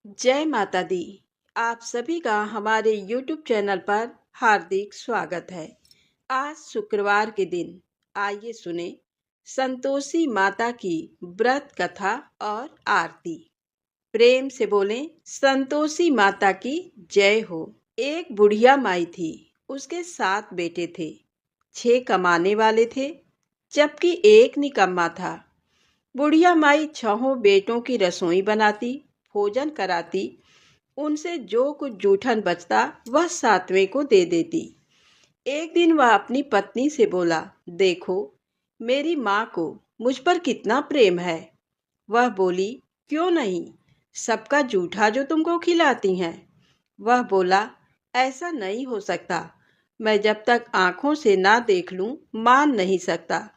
जय माता दी। आप सभी का हमारे YouTube चैनल पर हार्दिक स्वागत है। आज शुक्रवार के दिन आइए सुने संतोषी माता की व्रत कथा और आरती। प्रेम से बोलें संतोषी माता की जय हो। एक बुढ़िया माई थी, उसके 7 बेटे थे। 6 कमाने वाले थे जबकि एक निकम्मा था। बुढ़िया माई 6 बेटों की रसोई बनाती, भोजन कराती, उनसे जो कुछ जूठन बचता वह 7वें को दे देती। एक दिन वह अपनी पत्नी से बोला, देखो मेरी माँ को मुझ पर कितना प्रेम है। वह बोली, क्यों नहीं, सबका जूठा जो तुमको खिलाती हैं। वह बोला, ऐसा नहीं हो सकता, मैं जब तक आंखों से ना देख लूं मान नहीं सकता।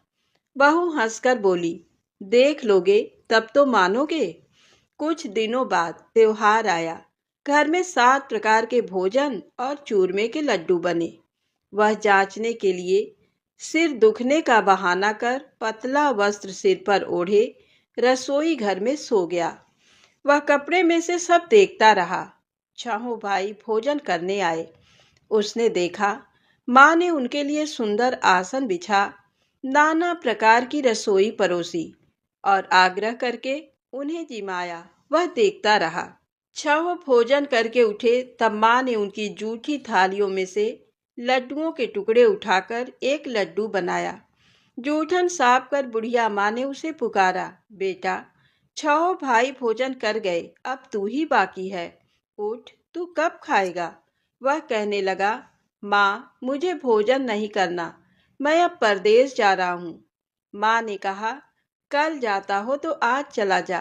बहू हंसकर बोली, देख लोगे तब तो मानोगे। कुछ दिनों बाद त्योहार आया। घर में 7 प्रकार के भोजन और चूरमे के लड्डू बने। वह जांचने के लिए सिर दुखने का बहाना कर पतला वस्त्र सिर पर ओढ़े रसोई घर में सो गया। वह कपड़े में से सब देखता रहा। 6 भाई भोजन करने आए। उसने देखा माँ ने उनके लिए सुंदर आसन बिछा, नाना प्रकार की रसोई परोसी और आग्रह करके उन्हें जिमाया। वह देखता रहा। 6 भोजन करके उठे तब माँ ने उनकी जूठी थालियों में से लड्डुओं के टुकड़े उठाकर एक लड्डू बनाया। जूठन साफ कर बुढ़िया माँ ने उसे पुकारा, बेटा 6 भाई भोजन कर गए, अब तू ही बाकी है, उठ, तू कब खाएगा। वह कहने लगा, माँ मुझे भोजन नहीं करना, मैं अब परदेश जा रहा हूँ। माँ ने कहा, कल जाता हो तो आज चला जा।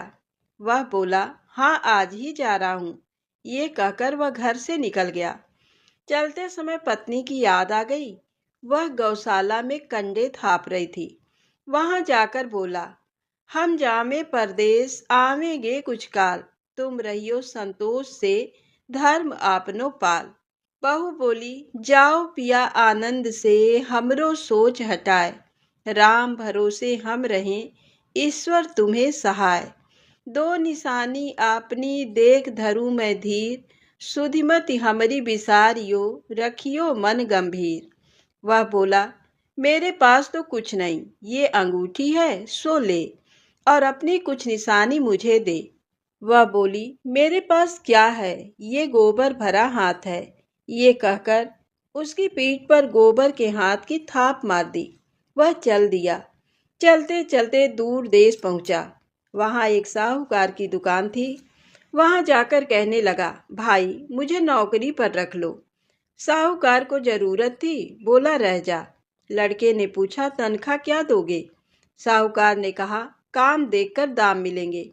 वह बोला, हाँ आज ही जा रहा हूँ। ये कहकर वह घर से निकल गया। चलते समय पत्नी की याद आ गई। वह गौशाला में कंडे थाप रही थी। वहां जाकर बोला, हम जामे परदेस आवेंगे कुछ काल, तुम रहियो संतोष से धर्म आपनो पाल। बहू बोली, जाओ पिया आनंद से हमरो सोच हटाए, राम भरोसे हम रहें ईश्वर तुम्हें सहाय। दो निशानी आपनी देख धरू मैं धीर, सुधिमति हमरी बिसारियो रखियो मन गंभीर। वह बोला, मेरे पास तो कुछ नहीं, ये अंगूठी है सो ले और अपनी कुछ निशानी मुझे दे। वह बोली, मेरे पास क्या है, ये गोबर भरा हाथ है। ये कहकर उसकी पीठ पर गोबर के हाथ की थाप मार दी। वह चल दिया। चलते चलते दूर देश पहुंचा। वहां एक साहूकार की दुकान थी। वहां जाकर कहने लगा, भाई मुझे नौकरी पर रख लो। साहूकार को जरूरत थी, बोला रह जा। लड़के ने पूछा, तनख्वाह क्या दोगे। साहूकार ने कहा, काम देखकर दाम मिलेंगे।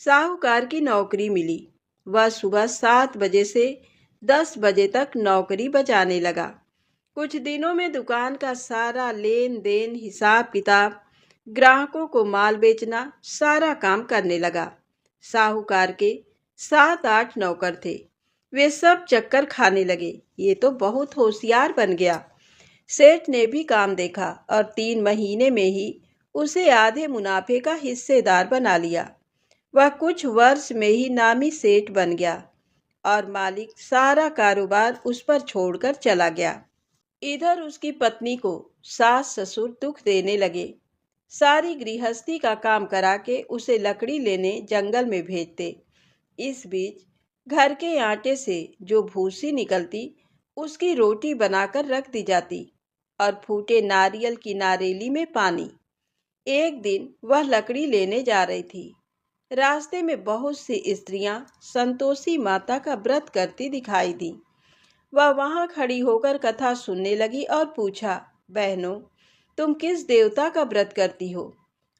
साहूकार की नौकरी मिली। वह सुबह 7 बजे से 10 बजे तक नौकरी बजाने लगा। कुछ दिनों में दुकान का सारा लेन देन, हिसाब किताब, ग्राहकों को माल बेचना, सारा काम करने लगा। साहूकार के 7-8 नौकर थे। वे सब चक्कर खाने लगे, ये तो बहुत होशियार बन गया। सेठ ने भी काम देखा और 3 महीने में ही उसे आधे मुनाफे का हिस्सेदार बना लिया। वह कुछ वर्ष में ही नामी सेठ बन गया और मालिक सारा कारोबार उस पर छोड़कर चला गया। इधर उसकी पत्नी को सास ससुर दुख देने लगे। सारी गृहस्थी का काम करा के उसे लकड़ी लेने जंगल में भेजते। इस बीच घर के आटे से जो भूसी निकलती उसकी रोटी बनाकर रख दी जाती और फूटे नारियल की नारेली में पानी। एक दिन वह लकड़ी लेने जा रही थी। रास्ते में बहुत सी स्त्रियां संतोषी माता का व्रत करती दिखाई दी। वह वहां खड़ी होकर कथा सुनने लगी और पूछा, बहनों तुम किस देवता का व्रत करती हो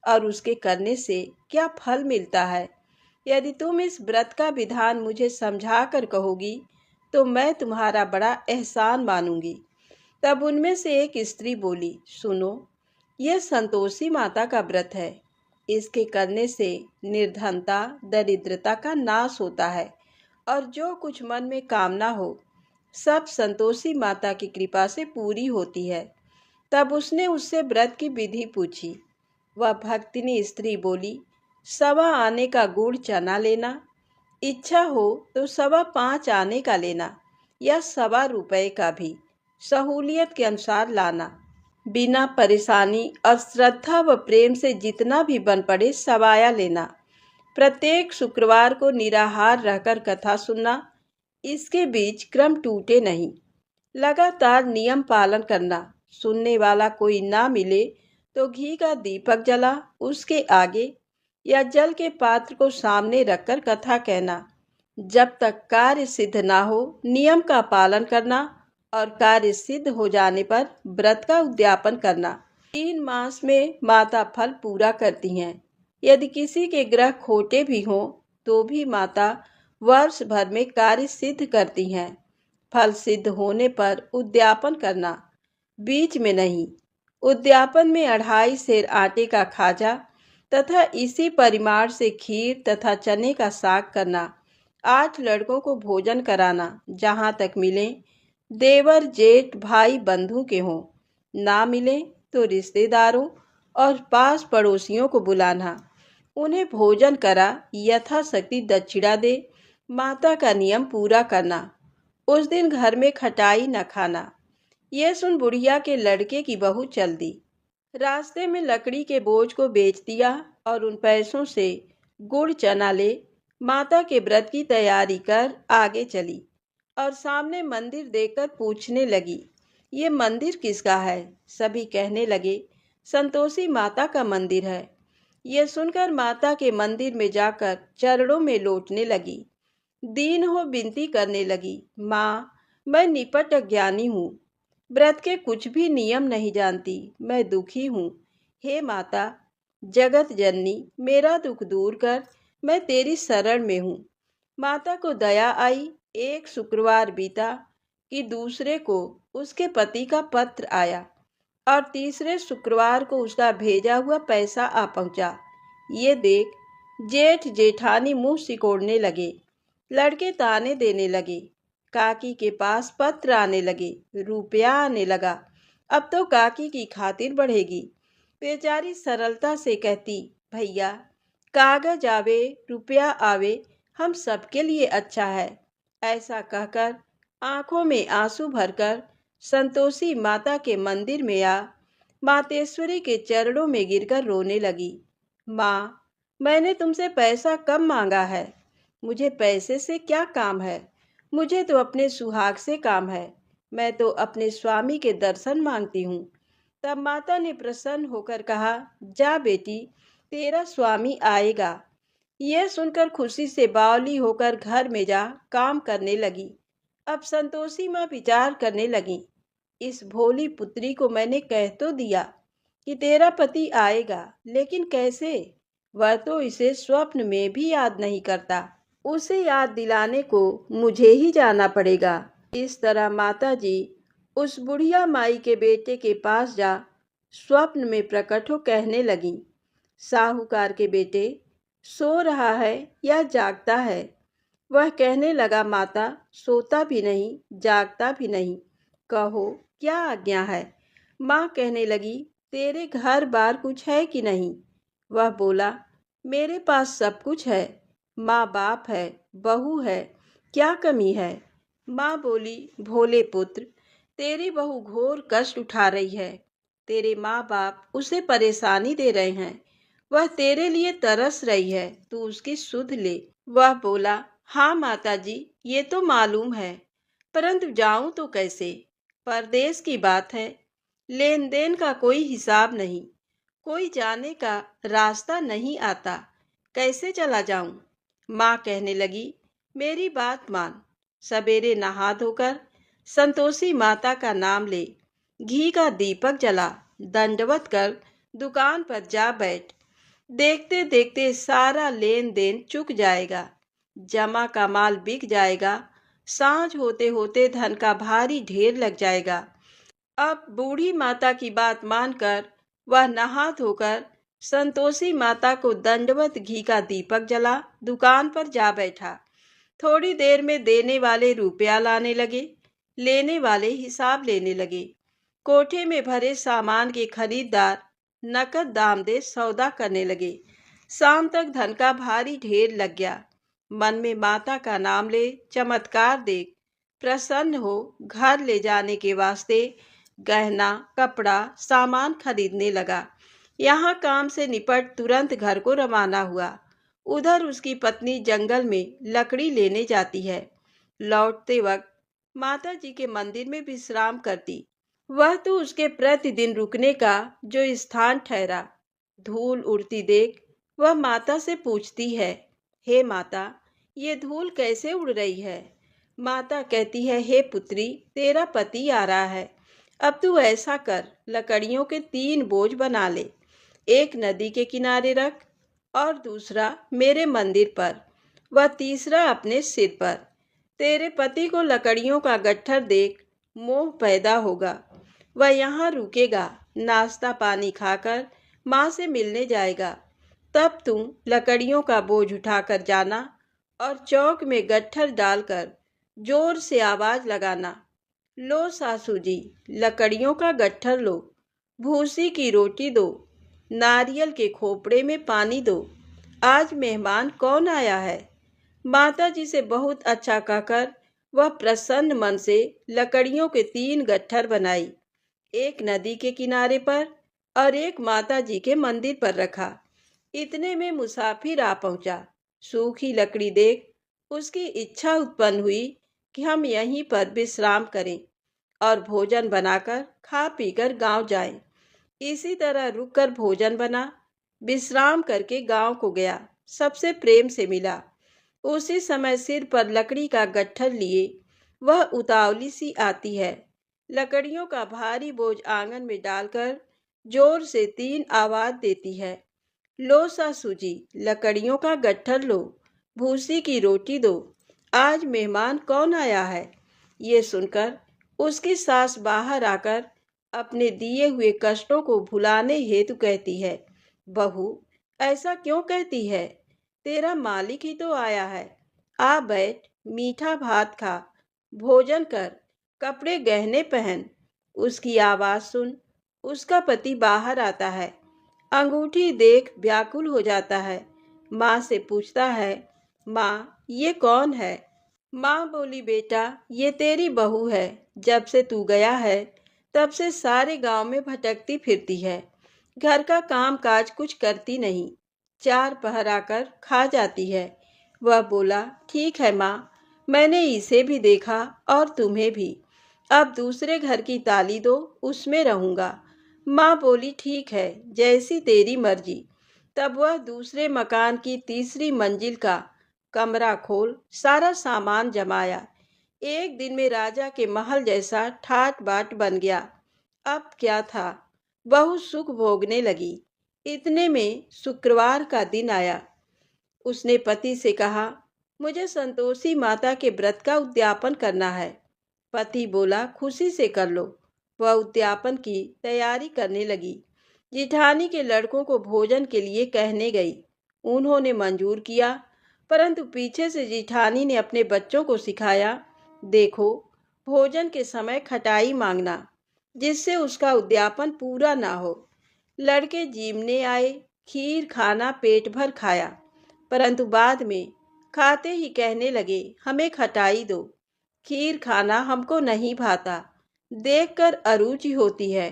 और उसके करने से क्या फल मिलता है। यदि तुम इस व्रत का विधान मुझे समझा कर कहोगी तो मैं तुम्हारा बड़ा एहसान मानूंगी। तब उनमें से एक स्त्री बोली, सुनो, यह संतोषी माता का व्रत है। इसके करने से निर्धनता, दरिद्रता का नाश होता है और जो कुछ मन में कामना हो सब संतोषी माता की कृपा से पूरी होती है। तब उसने उससे व्रत की विधि पूछी। वह भक्तिनी स्त्री बोली, 1.25 आने का गुड़ चना लेना, इच्छा हो तो 5.25 आने का लेना या 1.25 का भी, सहूलियत के अनुसार लाना। बिना परेशानी और श्रद्धा व प्रेम से जितना भी बन पड़े सवाया लेना। प्रत्येक शुक्रवार को निराहार रहकर कथा सुनना। इसके बीच क्रम टूटे नहीं। लगातार नियम पालन करना। सुनने वाला कोई ना मिले तो घी का दीपक जला उसके आगे या जल के पात्र को सामने रखकर कथा कहना। जब तक कार्य सिद्ध ना हो नियम का पालन करना और कार्य सिद्ध हो जाने पर व्रत का उद्यापन करना। 3 मास में माता फल पूरा करती हैं। यदि किसी के ग्रह खोटे भी हों तो भी माता वर्ष भर में कार्य सिद्ध करती हैं। फल सिद्ध होने पर उद्यापन करना, बीच में नहीं। उद्यापन में 2.5 सेर आटे का खाजा तथा इसी परिमाण से खीर तथा चने का साग करना। 8 लड़कों को भोजन कराना, जहाँ तक मिले देवर जेठ भाई बंधु के हों, ना मिले तो रिश्तेदारों और पास पड़ोसियों को बुलाना। उन्हें भोजन करा यथाशक्ति दक्षिणा दे। माता का नियम पूरा करना। उस दिन घर में खटाई न खाना। यह सुन बुढ़िया के लड़के की बहू चल दी। रास्ते में लकड़ी के बोझ को बेच दिया और उन पैसों से गुड़ चना ले माता के व्रत की तैयारी कर आगे चली और सामने मंदिर देखकर पूछने लगी, ये मंदिर किसका है? सभी कहने लगे, संतोषी माता का मंदिर है। यह सुनकर माता के मंदिर में जाकर चरणों में लौटने लगी। दीन हो विनती करने लगी, माँ मैं निपट अज्ञानी हूँ, व्रत के कुछ भी नियम नहीं जानती, मैं दुखी हूँ। हे माता जगत जननी मेरा दुख दूर कर, मैं तेरी शरण में हूँ। माता को दया आई। एक शुक्रवार बीता कि दूसरे को उसके पति का पत्र आया और तीसरे शुक्रवार को उसका भेजा हुआ पैसा आ पहुंचा। ये देख जेठ जेठानी मुंह सिकोड़ने लगे। लड़के ताने देने लगे। काकी के पास पत्र आने लगे, रुपया आने लगा। अब तो काकी की खातिर बढ़ेगी। बेचारी सरलता से कहती, भैया कागज आवे रुपया आवे हम सबके लिए अच्छा है। ऐसा कहकर आंखों में आंसू भरकर संतोषी माता के मंदिर में आ मातेश्वरी के चरणों में गिरकर रोने लगी। माँ मैंने तुमसे पैसा कम मांगा है, मुझे पैसे से क्या काम है? मुझे तो अपने सुहाग से काम है। मैं तो अपने स्वामी के दर्शन मांगती हूँ। तब माता ने प्रसन्न होकर कहा, जा बेटी तेरा स्वामी आएगा। यह सुनकर खुशी से बावली होकर घर में जा काम करने लगी। अब संतोषी माँ विचार करने लगी, इस भोली पुत्री को मैंने कह तो दिया कि तेरा पति आएगा, लेकिन कैसे? वह तो इसे स्वप्न में भी याद नहीं करता। उसे याद दिलाने को मुझे ही जाना पड़ेगा। इस तरह माताजी उस बुढ़िया माई के बेटे के पास जा स्वप्न में प्रकट हो कहने लगी, साहूकार के बेटे सो रहा है या जागता है? वह कहने लगा, माता सोता भी नहीं जागता भी नहीं, कहो क्या आज्ञा है? माँ कहने लगी, तेरे घर बार कुछ है कि नहीं? वह बोला, मेरे पास सब कुछ है, माँ बाप है, बहू है, क्या कमी है? माँ बोली, भोले पुत्र तेरी बहू घोर कष्ट उठा रही है। तेरे माँ बाप उसे परेशानी दे रहे हैं। वह तेरे लिए तरस रही है, तू उसकी सुध ले। वह बोला, हाँ माताजी ये तो मालूम है, परंतु जाऊं तो कैसे? परदेश की बात है, लेन देन का कोई हिसाब नहीं, कोई जाने का रास्ता नहीं आता, कैसे चला जाऊं? माँ कहने लगी, मेरी बात मान, सवेरे नहा धोकर संतोषी माता का नाम ले, घी का दीपक जला, दंडवत कर दुकान पर जा बैठ। देखते देखते सारा लेन देन चुक जाएगा, जमा का माल बिक जाएगा, सांझ होते होते धन का भारी ढेर लग जाएगा। अब बूढ़ी माता की बात मानकर वह नहा धोकर संतोषी माता को दंडवत घी का दीपक जला दुकान पर जा बैठा। थोड़ी देर में देने वाले रुपया लाने लगे, लेने वाले हिसाब लेने लगे। कोठे में भरे सामान के खरीदार नकद दाम दे सौदा करने लगे। शाम तक धन का भारी ढेर लग गया। मन में माता का नाम ले, चमत्कार देख प्रसन्न हो, घर ले जाने के वास्ते गहना, कपड़ा, सामान खरीदने लगा। यहाँ काम से निपट तुरंत घर को रवाना हुआ। उधर उसकी पत्नी जंगल में लकड़ी लेने जाती है। लौटते वक्त माता जी के मंदिर में विश्राम करती। वह तो उसके प्रतिदिन रुकने का जो स्थान ठहरा। धूल उड़ती देख वह माता से पूछती है, हे माता, ये धूल कैसे उड़ रही है? माता कहती है, हे पुत्री, तेरा पति आ रहा है। अब तू ऐसा कर, लकड़ियों के 3 बोझ बना ले। एक नदी के किनारे रख और दूसरा मेरे मंदिर पर, वह तीसरा अपने सिर पर। तेरे पति को लकड़ियों का गट्ठर देख मोह पैदा होगा। वह यहाँ रुकेगा, नाश्ता पानी खाकर माँ से मिलने जाएगा। तब तुम लकड़ियों का बोझ उठाकर जाना और चौक में गट्ठर डालकर जोर से आवाज लगाना, लो सासू जी, लकड़ियों का गट्ठर लो, भूसी की रोटी दो, नारियल के खोपड़े में पानी दो, आज मेहमान कौन आया है। माता जी से बहुत अच्छा कहकर वह प्रसन्न मन से लकड़ियों के 3 गट्ठर बनाई। एक नदी के किनारे पर और एक माता जी के मंदिर पर रखा। इतने में मुसाफिर आ पहुंचा। सूखी लकड़ी देख उसकी इच्छा उत्पन्न हुई कि हम यहीं पर विश्राम करें और भोजन बनाकर खा पीकर गांव जाएं। इसी तरह रुककर भोजन बना, विश्राम करके गांव को गया, सबसे प्रेम से मिला। उसी समय सिर पर लकड़ी का गट्ठर लिए वह उतावली सी आती है। लकड़ियों का भारी बोझ आंगन में डालकर जोर से 3 आवाज देती है, लो सासू जी, लकड़ियों का गट्ठर लो, भूसी की रोटी दो, आज मेहमान कौन आया है। ये सुनकर उसकी सास बाहर आकर अपने दिए हुए कष्टों को भुलाने हेतु कहती है, बहू, ऐसा क्यों कहती है? तेरा मालिक ही तो आया है। आ बैठ, मीठा भात खा, भोजन कर, कपड़े गहने पहन। उसकी आवाज सुन उसका पति बाहर आता है। अंगूठी देख व्याकुल हो जाता है। माँ से पूछता है, माँ, ये कौन है? माँ बोली, बेटा, ये तेरी बहू है। जब से तू गया है तब से सारे गांव में भटकती फिरती है। घर का काम काज कुछ करती नहीं, 4 पहर आकर खा जाती है। वह बोला, ठीक है माँ, मैंने इसे भी देखा और तुम्हें भी। अब दूसरे घर की ताली दो, उसमें रहूंगा। माँ बोली, ठीक है, जैसी तेरी मर्जी। तब वह दूसरे मकान की तीसरी मंजिल का कमरा खोल सारा सामान जमाया। एक दिन में राजा के महल जैसा ठाट बाट बन गया। अब क्या था, बहुत सुख भोगने लगी। इतने में शुक्रवार का दिन आया। उसने पति से कहा, मुझे संतोषी माता के व्रत का उद्यापन करना है। पति बोला, खुशी से कर लो। वह उद्यापन की तैयारी करने लगी। जिठानी के लड़कों को भोजन के लिए कहने गई। उन्होंने मंजूर किया, परंतु पीछे से जिठानी ने अपने बच्चों को सिखाया, देखो, भोजन के समय खटाई मांगना, जिससे उसका उद्यापन पूरा ना हो। लड़के जीमने आए, खीर खाना पेट भर खाया, परंतु बाद में खाते ही कहने लगे, हमें खटाई दो, खीर खाना हमको नहीं भाता, देखकर अरुचि होती है।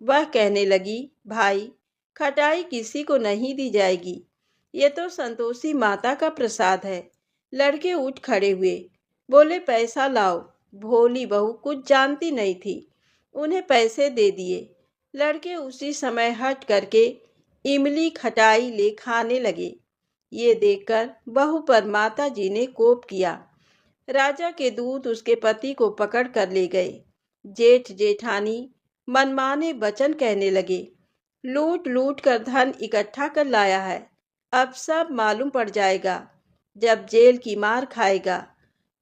वह कहने लगी, भाई, खटाई किसी को नहीं दी जाएगी, ये तो संतोषी माता का प्रसाद है। लड़के उठ खड़े हुए, बोले, पैसा लाओ। भोली बहू कुछ जानती नहीं थी, उन्हें पैसे दे दिए। लड़के उसी समय हट करके इमली खटाई ले खाने लगे। ये देखकर बहू पर माता जी ने कोप किया। राजा के दूत उसके पति को पकड़ कर ले गए। जेठ जेठानी मनमाने वचन कहने लगे, लूट लूट कर धन इकट्ठा कर लाया है, अब सब मालूम पड़ जाएगा, जब जेल की मार खाएगा।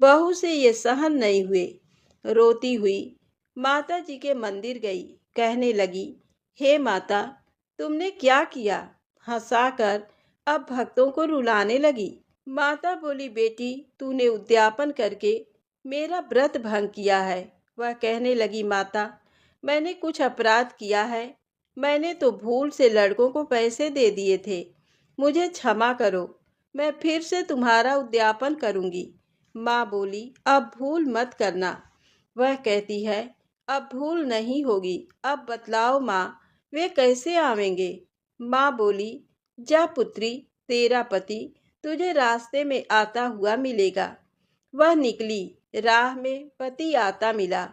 बहू से ये सहन नहीं हुए। रोती हुई माता जी के मंदिर गई, कहने लगी, हे माता, तुमने क्या किया? हंसाकर अब भक्तों को रुलाने लगी। माता बोली, बेटी, तूने उद्यापन करके मेरा व्रत भंग किया है। वह कहने लगी, माता, मैंने कुछ अपराध किया है। मैंने तो भूल से लड़कों को पैसे दे दिए थे, मुझे क्षमा करो। मैं फिर से तुम्हारा उद्यापन करूंगी। माँ बोली, अब भूल मत करना। वह कहती है, अब भूल नहीं होगी। अब बतलाओ माँ, वे कैसे आवेंगे? माँ बोली, जा पुत्री, तेरा पति तुझे रास्ते में आता हुआ मिलेगा। वह निकली। राह में पति आता मिला।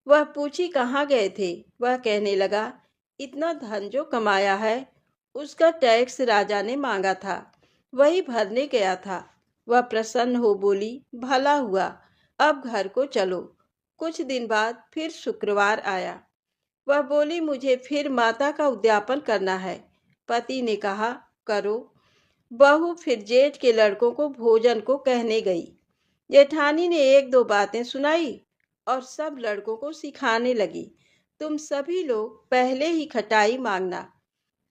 वह पूछी, कहाँ गए थे? वह कहने लगा, इतना धन जो कमाया है उसका टैक्स राजा ने मांगा था, वही भरने गया था। वह प्रसन्न हो बोली, भला हुआ, अब घर को चलो। कुछ दिन बाद फिर शुक्रवार आया। वह बोली, मुझे फिर माता का उद्यापन करना है। पति ने कहा, करो। बहू फिर जेठ के लड़कों को भोजन को कहने गई। जेठानी ने एक दो बातें सुनाई और सब लड़कों को सिखाने लगी, तुम सभी लोग पहले ही खटाई मांगना।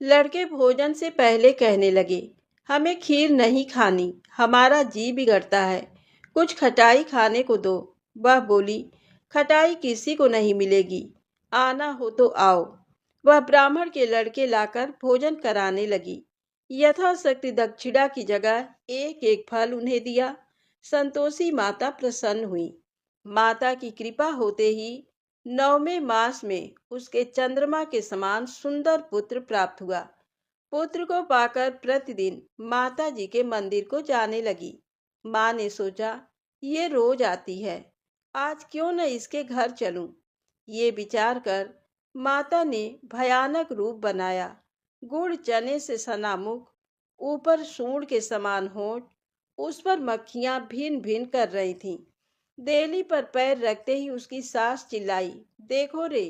लड़के भोजन से पहले कहने लगे, हमें खीर नहीं खानी, हमारा जी बिगड़ता है, कुछ खटाई खाने को दो। वह बोली, खटाई किसी को नहीं मिलेगी, आना हो तो आओ। वह ब्राह्मण के लड़के लाकर भोजन कराने लगी। यथाशक्ति दक्षिणा की जगह एक एक फल उन्हें दिया। संतोषी माता प्रसन्न हुई। माता की कृपा होते ही 9वें मास में उसके चंद्रमा के समान सुंदर पुत्र प्राप्त हुआ। पुत्र को पाकर प्रतिदिन माता जी के मंदिर को जाने लगी। माँ ने सोचा, ये रोज आती है, आज क्यों न इसके घर चलूं। ये विचार कर माता ने भयानक रूप बनाया। गुड़ चने से सना मुख, ऊपर सूंड के समान होंठ, उस पर मक्खियां भिन भिन कर रही थीं। देली पर पैर रखते ही उसकी सास चिल्लाई, देखो रे,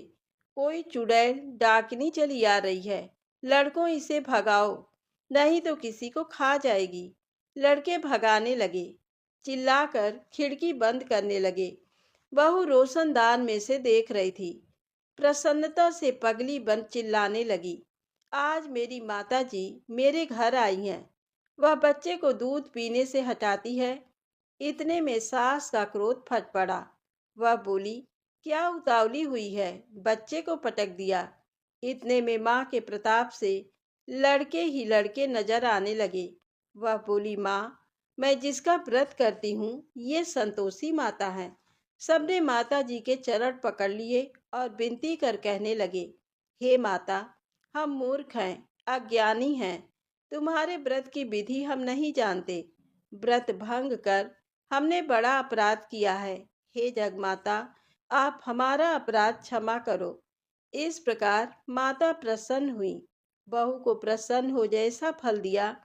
कोई चुड़ैल डाकिनी चली आ रही है, लड़कों इसे भगाओ, नहीं तो किसी को खा जाएगी। लड़के भगाने लगे, चिल्लाकर खिड़की बंद करने लगे। बहू रोशनदान में से देख रही थी। प्रसन्नता से पगली बन चिल्लाने लगी, आज मेरी माता जी मेरे घर आई हैं। वह बच्चे को दूध पीने से हटाती है। इतने में सास का क्रोध फट पड़ा। वह बोली, क्या उतावली हुई है, बच्चे को पटक दिया। इतने में माँ के प्रताप से लड़के ही लड़के नजर आने लगे। वह बोली, माँ, मैं जिसका व्रत करती हूँ ये संतोषी माता है। सबने माता जी के चरण पकड़ लिए और विनती कर कहने लगे, हे माता, हम मूर्ख हैं, अज्ञानी हैं, तुम्हारे व्रत की विधि हम नहीं जानते। व्रत भंग कर हमने बड़ा अपराध किया है। हे जगमाता, आप हमारा अपराध क्षमा करो। इस प्रकार माता प्रसन्न हुई। बहू को प्रसन्न हो जैसा फल दिया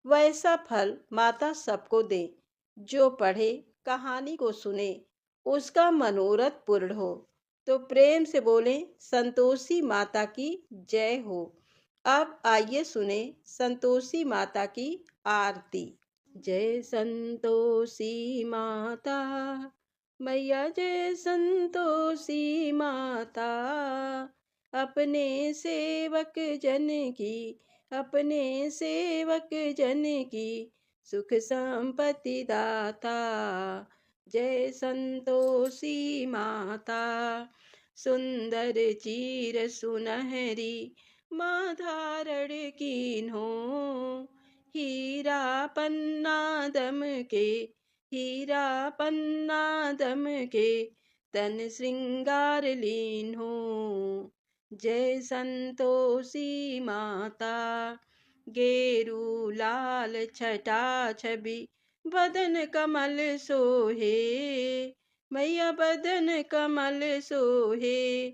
वैसा फल माता सबको दे। जो पढ़े, कहानी को सुने, उसका मनोरथ पूर्ण हो। तो प्रेम से बोले, संतोषी माता की जय हो। अब आइए सुने संतोषी माता की आरती। जय संतोषी माता, मैया जय संतोषी माता। अपने सेवक जन की, अपने सेवक जन की सुख संपत्ति दाता। जय संतोषी माता, सुंदर चीर सुनहरी माँ धारण कीन्हो। हीरा पन्ना दम के, हीरा पन्ना दम के तन श्रृंगार लीन हो। जय संतोषी माता, गेरू लाल छटा छवि बदन कमल सोहे। मैया बदन कमल सोहे,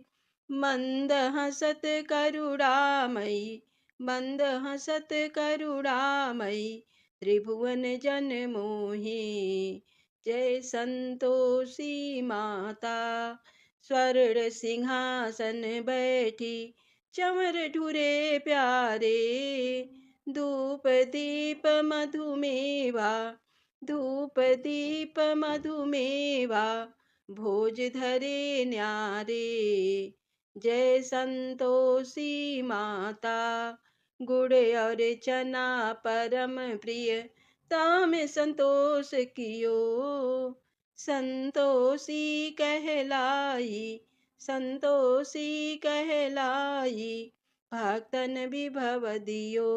मंद हसत करुणामयी, मंद हसत करुणामयी त्रिभुवन जन मोहे। जय संतोषी माता, स्वर्ण सिंहासन बैठी चमर ढुरे प्यारे। धूप दीप मधुमेवा, धूप दीप मधुमेवा भोज धरे न्यारे। जय संतोषी माता, गुड़ और चना परम प्रिय ताम संतोष कियो। संतोषी कहलाई, संतोषी कहलाई भक्तन विभव दियो।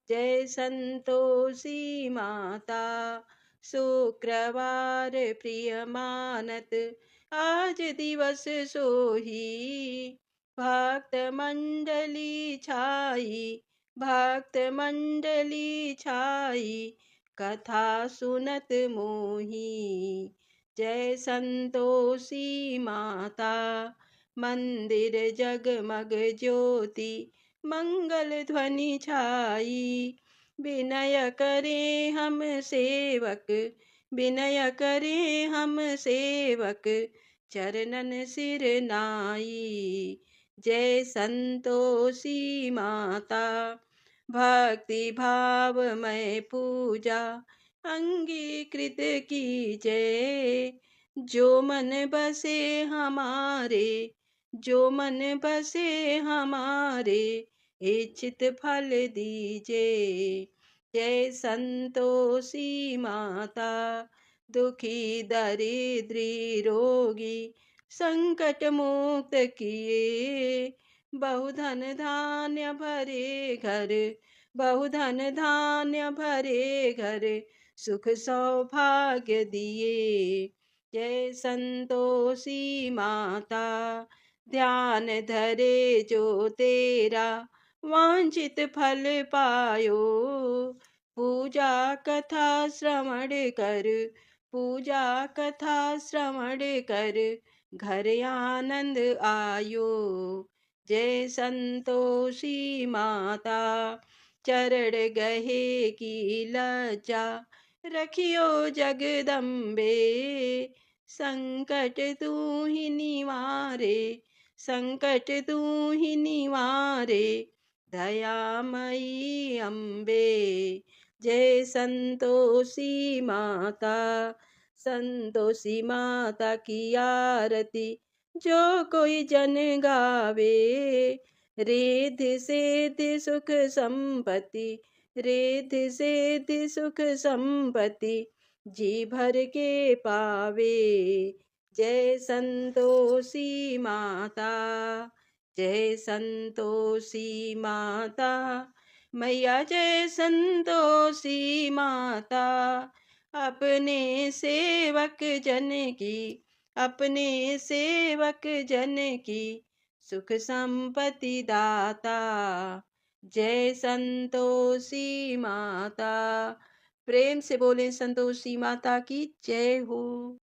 जय संतोषी माता। शुक्रवार प्रिय मानत आज दिवस सोही, भक्त मंडली छाई, भक्त मंडली छाई, कथा सुनत मोही। जय संतोषी माता। मंदिर जगमग ज्योति, मंगल ध्वनि छाई, विनय करे हम सेवक, विनय करे हम सेवक, चरणन सिर नाई। जय संतोषी माता। भक्ति भाव में पूजा अंगीकृत कीजय, जो मन बसे हमारे, जो मन बसे हमारे, इच्छित फल दीजे। जय संतोषी माता। दुखी दरिद्री रोगी संकट मुक्त किए, बहुधन धान्य भरे घर, बहुधन धान्य भरे घर, सुख सौभाग्य दिए। जय संतोषी माता। ध्यान धरे जो तेरा वांछित फल पायो, पूजा कथा श्रवण कर, पूजा कथा श्रवण कर, घर आनंद आयो। जय संतोषी माता। चरण गहे की लज्जा रखियो जगदम्बे, संकट तू ही निवारे, संकट तू ही निवारे, दयामयी अम्बे। जय संतोषी माता। संतोषी माता की आरती जो कोई जन गावे, रिद्धि सिद्धि सुख संपत्ति, रिद्धि सिद्धि सुख संपत्ति, जी भर के पावे। जय संतोषी माता। जय संतोषी माता। मैया जय संतोषी माता। अपने सेवक जन की, अपने सेवक जन की, सुख संपत्ति दाता। जय संतोषी माता। प्रेम से बोले संतोषी माता की जय हो।